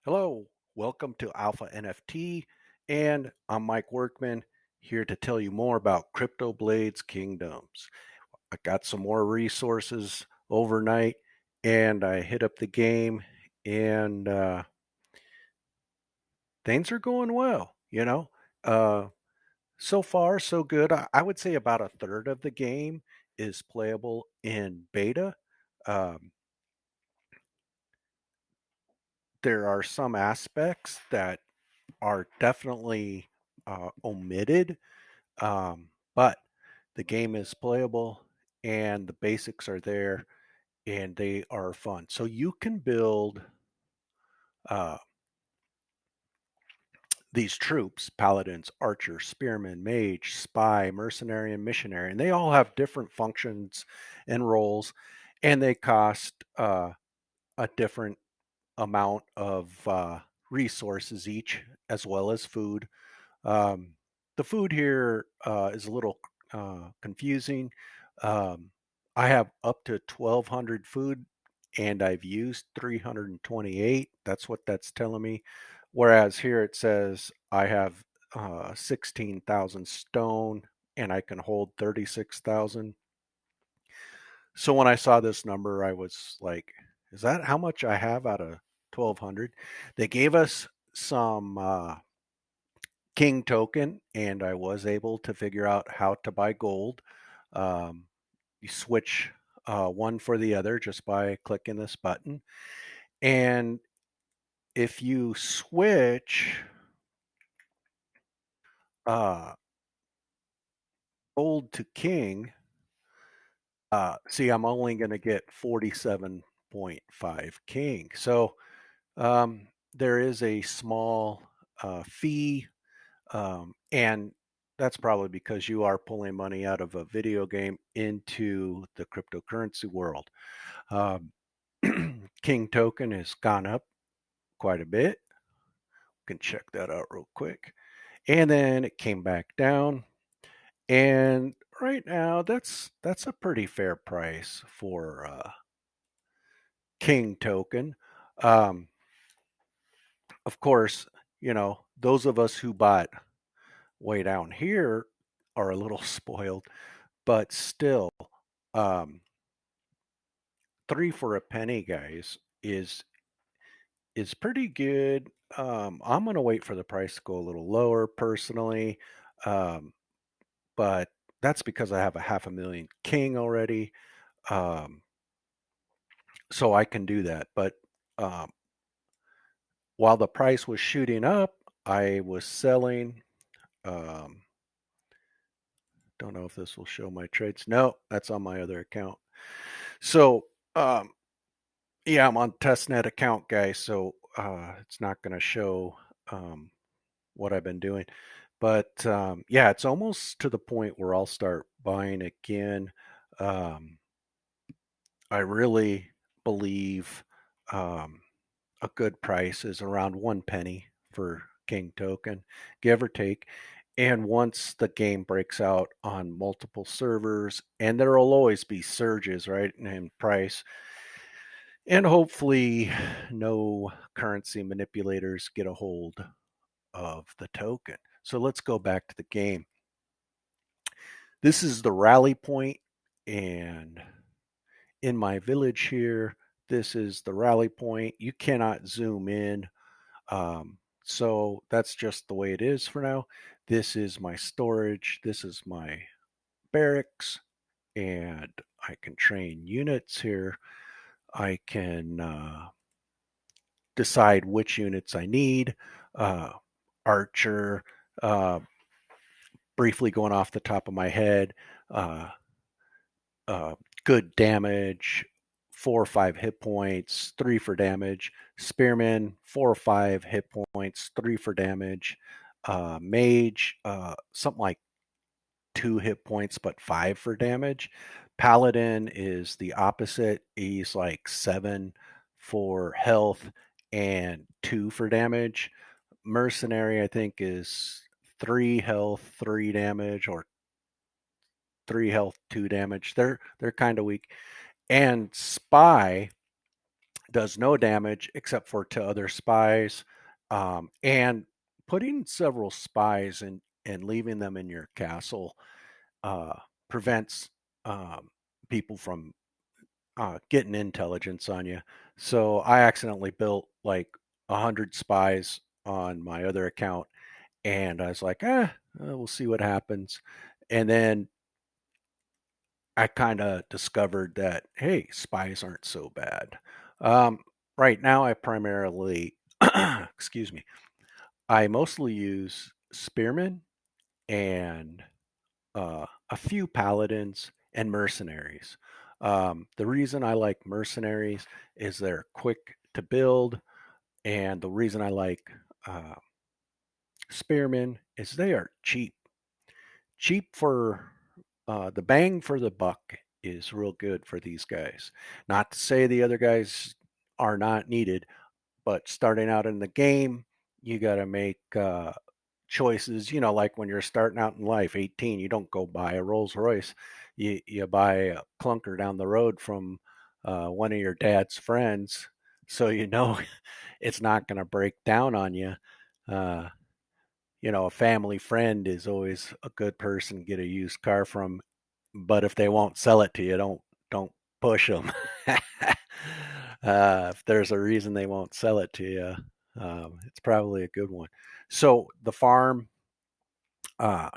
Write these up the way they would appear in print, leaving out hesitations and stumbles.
Hello, welcome to Alpha NFT, and I'm Mike Workman here to tell you more about Crypto Blades Kingdoms. I got some more resources overnight, and I hit up the game, and things are going well. Uh, so far so good. I would say about a third of the game is playable in beta. Um, there are some aspects that are definitely omitted. But the game is playable and the basics are there and they are fun. So you can build uh, these troops: paladins, archers, spearmen, mage, spy, mercenary, and missionary. And they all have different functions and roles, and they cost a different amount of resources each, as well as food. Um, the food here is a little confusing. Um, I have up to 1,200 food and I've used 328. That's what that's telling me. Whereas here it says I have 16,000 stone and I can hold 36,000. So when I saw this number, I was like, is that how much I have out of 1,200? They gave us some King token, and I was able to figure out how to buy gold. Um, you switch one for the other just by clicking this button. And if you switch uh, gold to king, see, I'm only going to get 47.5 king. So um, there is a small fee. And that's probably because you are pulling money out of a video game into the cryptocurrency world. Um, King token has gone up quite a bit. You can check that out real quick. And then it came back down. And right now, that's a pretty fair price for King token. Um, of course, those of us who bought way down here are a little spoiled, but still, um, three for a penny, guys, is pretty good. I'm gonna wait for the price to go a little lower personally, um, but that's because I have a 500,000 king already, um, so I can do that. But um, while the price was shooting up, I was selling. Um, don't know if this will show my trades. No, that's on my other account. So um, yeah, I'm on testnet account, guys. So it's not going to show um, what I've been doing. But yeah, it's almost to the point where I'll start buying again. Um, I really believe um, a good price is around 1 penny for King token, give or take. And once the game breaks out on multiple servers, and there will always be surges, right, in price, and hopefully no currency manipulators get a hold of the token. So let's go back to the game. This is the rally point, and in my village here, this is the rally point. You cannot zoom in. So that's just the way it is for now. This is my storage. This is my barracks, and I can train units here. I can decide which units I need. Uh, Archer, uh, briefly going off the top of my head, uh, uh, good damage, 4 or 5 hit points, 3 for damage. Spearman, 4 or 5 hit points, 3 for damage. Mage, something like 2 hit points, but 5 for damage. Paladin is the opposite. He's like 7 for health and 2 for damage. Mercenary, I think, is 3 health, 3 damage, or 3 health, 2 damage. They're kind of weak. And spy does no damage except for to other spies. And putting several spies in and leaving them in your castle uh, prevents um, people from getting intelligence on you. So I accidentally built like 100 spies on my other account, and I was like, we'll see what happens. And then I kind of discovered that, hey, spies aren't so bad. Um, right now, I primarily, excuse me, I mostly use spearmen and a few paladins and mercenaries. The reason I like mercenaries is they're quick to build, and the reason I like uh, spearmen is they are cheap. Cheap for the bang for the buck is real good for these guys. Not to say the other guys are not needed, but starting out in the game, you got to make choices. You know, like when you're starting out in life, 18, you don't go buy a Rolls Royce. You buy a clunker down the road from one of your dad's friends, so you know it's not going to break down on you. Uh, a family friend is always a good person to get a used car from, but if they won't sell it to you, don't push them. If there's a reason they won't sell it to you, it's probably a good one. So the farm, uh,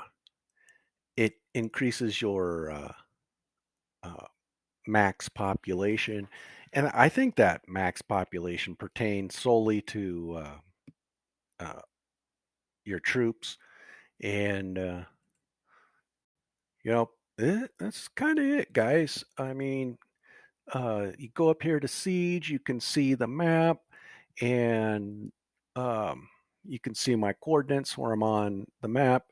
it increases your uh, max population, and I think that max population pertains solely to uh, your troops, and you know that's kind of it, guys. I mean, you go up here to Siege, you can see the map, and um, you can see my coordinates where I'm on the map.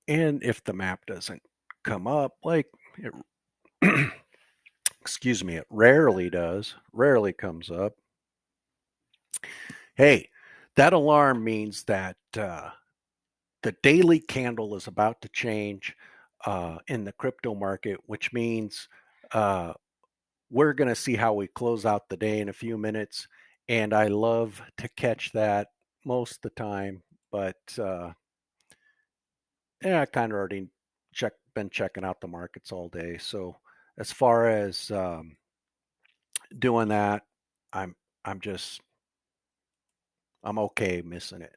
And if the map doesn't come up, like it, excuse me, it rarely does, rarely comes up. Hey, that alarm means that the daily candle is about to change in the crypto market, which means uh, we're going to see how we close out the day in a few minutes. And I love to catch that most of the time, but yeah, I kind of already been checking out the markets all day. So as far as doing that, I'm I'm just I'm okay missing it.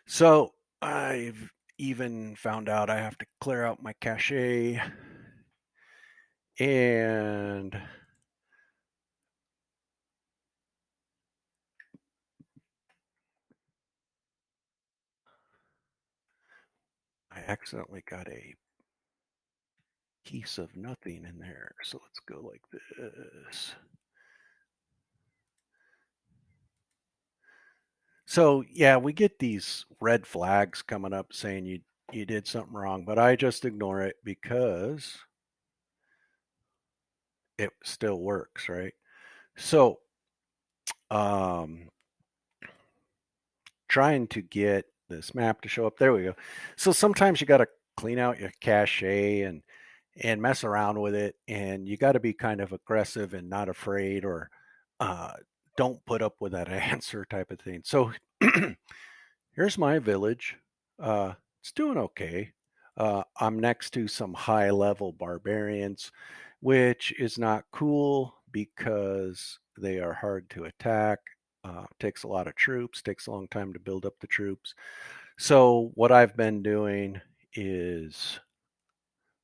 So I've even found out I have to clear out my cache, and I accidentally got a piece of nothing in there. So let's go like this. So yeah, we get these red flags coming up saying you did something wrong, but I just ignore it because it still works, right? So um trying to get this map to show up. There we go. So sometimes you got to clean out your cache and mess around with it, and you got to be kind of aggressive and not afraid, or uh, don't put up with that answer type of thing. So here's my village. It's doing okay. I'm next to some high level barbarians, which is not cool because they are hard to attack. Takes a lot of troops, takes a long time to build up the troops. So, what I've been doing is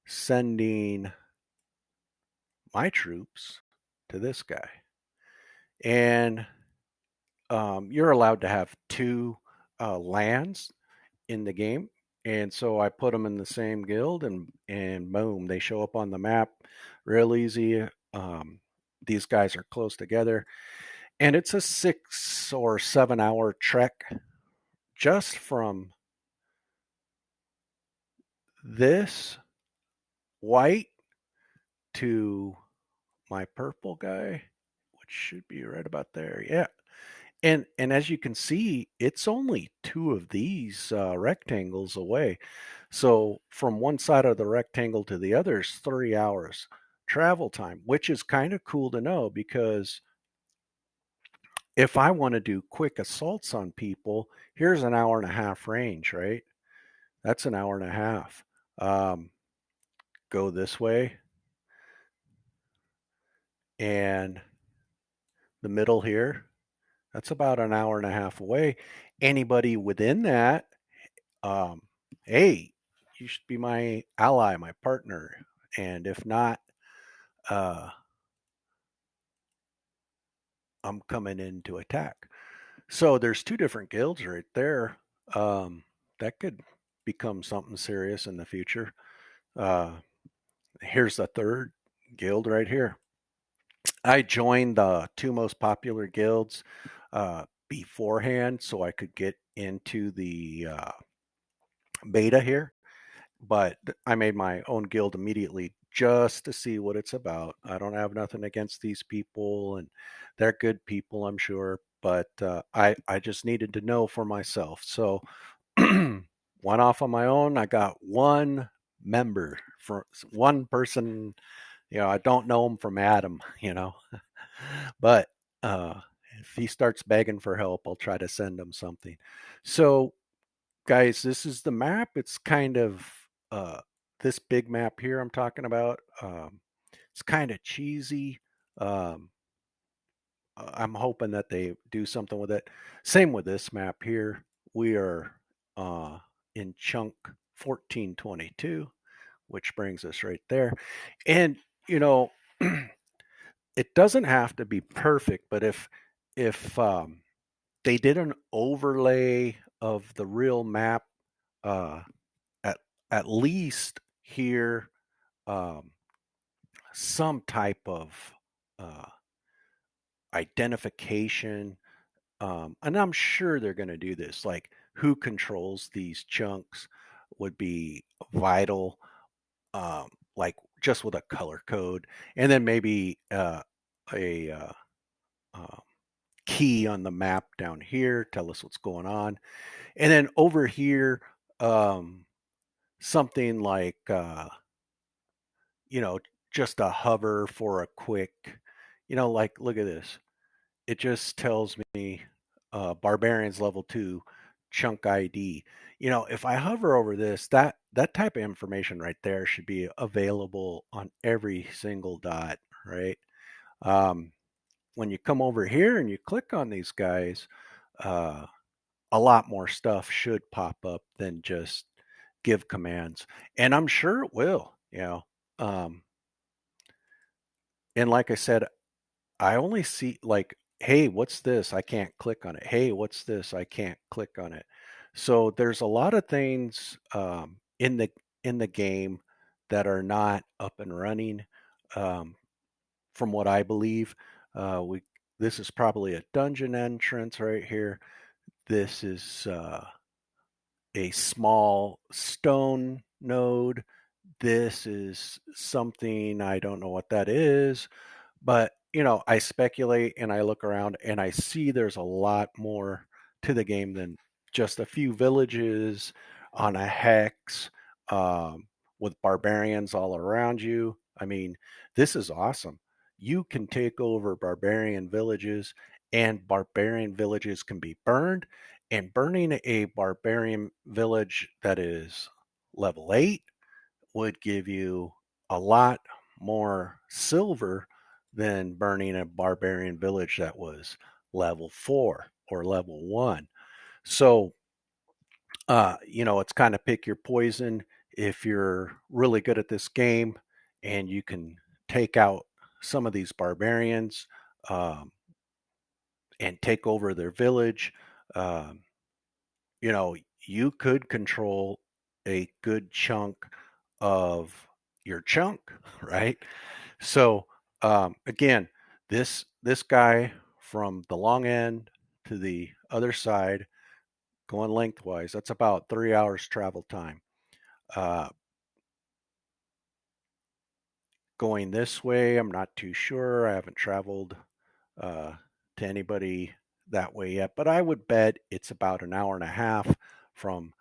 sending my troops to this guy. And you're allowed to have two lands in the game. And so I put them in the same guild, and boom, they show up on the map real easy. These guys are close together, and it's a 6 or 7 hour trek just from this white to my purple guy, which should be right about there. Yeah. And as you can see, it's only two of these rectangles away. So from one side of the rectangle to the other is 3 hours travel time, which is kind of cool to know because if I want to do quick assaults on people, here's an hour and a half range, right? That's an hour and a half. Um, go this way, and the middle here, that's about an hour and a half away. Anybody within that, um, hey, you should be my ally, my partner. And if not, uh, I'm coming in to attack. So there's two different guilds right there. Um, that could become something serious in the future. Uh, here's the third guild right here. I joined the two most popular guilds beforehand so I could get into the beta here, but I made my own guild immediately just to see what it's about. I don't have nothing against these people, and they're good people, I'm sure, but I just needed to know for myself. So went off on my own. I got one member for one person. I don't know him from Adam, but uh, if he starts begging for help, I'll try to send him something. So, guys, this is the map. It's kind of uh, this big map here I'm talking about. It's kind of cheesy. Um, I'm hoping that they do something with it. Same with this map here. We are uh, in chunk 1422, which brings us right there. And you know, it doesn't have to be perfect, but if they did an overlay of the real map, uh, at at least here, um, some type of uh, identification. And I'm sure they're going to do this. Like who controls these chunks would be vital. Like just with a color code, and then maybe a uh, key on the map down here, tell us what's going on. And then over here, um, something like, you know, just a hover for a quick, like, look at this. It just tells me Barbarians level 2 chunk ID. If I hover over this, that type of information right there should be available on every single dot, right? Um, when you come over here and you click on these guys, uh, a lot more stuff should pop up than just give commands. And I'm sure it will. Um, and like I said, I only see like, hey, what's this? I can't click on it. Hey, what's this? I can't click on it. So there's a lot of things in the game that are not up and running. Um, from what I believe, we this is probably a dungeon entrance right here. This is a small stone node. This is something I don't know what that is, but I speculate and I look around and I see there's a lot more to the game than just a few villages on a hex, with barbarians all around you. I mean, this is awesome. You can take over barbarian villages, and barbarian villages can be burned. And burning a barbarian village that is level 8 would give you a lot more silver than burning a barbarian village that was level 4 or level 1. So, it's kind of pick your poison. If you're really good at this game and you can take out some of these barbarians, um, and take over their village, um, you know, you could control a good chunk of your chunk, right? So, again, this guy from the long end to the other side, going lengthwise, that's about 3 hours travel time. Uh, going this way, I'm not too sure. I haven't traveled uh, to anybody that way yet, but I would bet it's about an hour and a half from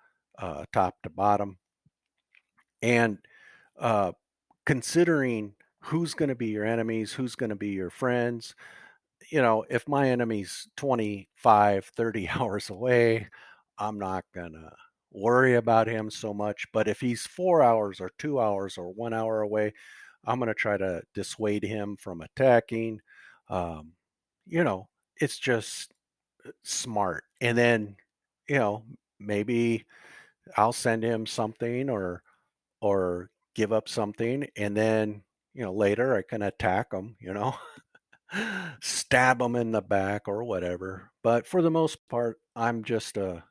top to bottom. And uh, considering who's going to be your enemies, who's going to be your friends, if my enemy's 25, 30 hours away, I'm not going to worry about him so much. But if he's 4 hours or 2 hours or 1 hour away, I'm going to try to dissuade him from attacking. Um, you know, it's just smart. And then, you know, maybe I'll send him something or give up something, and then later I can attack him. Stab him in the back or whatever. But for the most part, I'm just a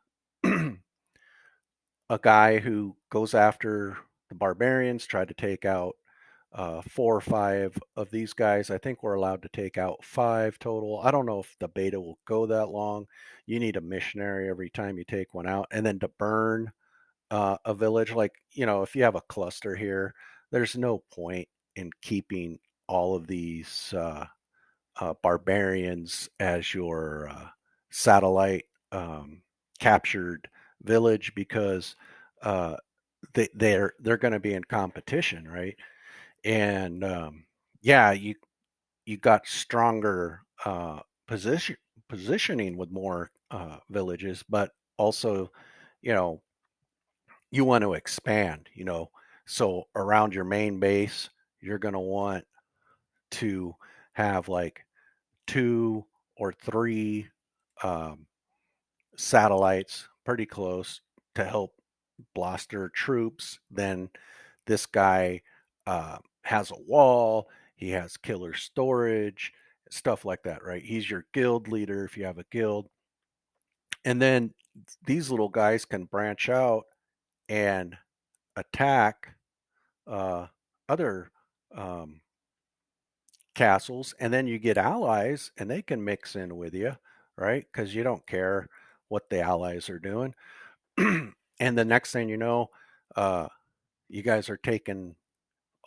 guy who goes after the barbarians, try to take out 4 or 5 of these guys. I think we're allowed to take out 5 total. I don't know if the beta will go that long. You need a missionary every time you take one out, and then to burn a village, like if you have a cluster here, there's no point in keeping all of these barbarians as your satellite captured village, because uh, they're going to be in competition, right? And yeah, you got stronger positioning with more villages, but also, you know, you want to expand. So around your main base, you're going to want to have like 2 or 3 um, satellites pretty close to help bluster troops. Then this guy has a wall, he has killer storage, stuff like that, right? He's your guild leader if you have a guild. And then these little guys can branch out and attack uh, other um, castles, and then you get allies, and they can mix in with you, right? Because you don't care what the allies are doing. And the next thing you know, uh, you guys are taking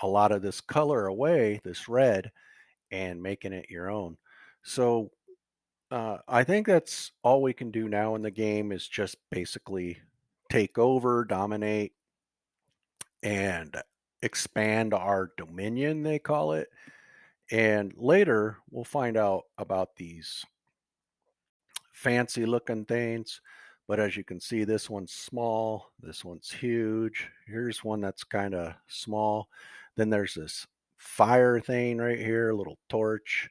a lot of this color away, this red, and making it your own. So I think that's all we can do now in the game, is just basically take over, dominate, and expand our dominion, they call it. And later, we'll find out about these fancy looking things. But as you can see, this one's small, this one's huge. Here's one that's kind of small. Then there's this fire thing right here, a little torch.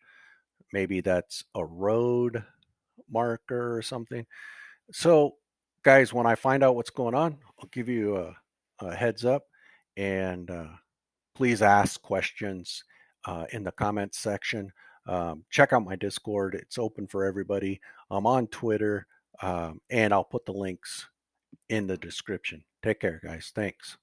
Maybe that's a road marker or something. So, guys, when I find out what's going on, I'll give you a heads up, and please ask questions in the comments section. Check out my Discord, it's open for everybody. I'm on Twitter, and I'll put the links in the description. Take care, guys. Thanks.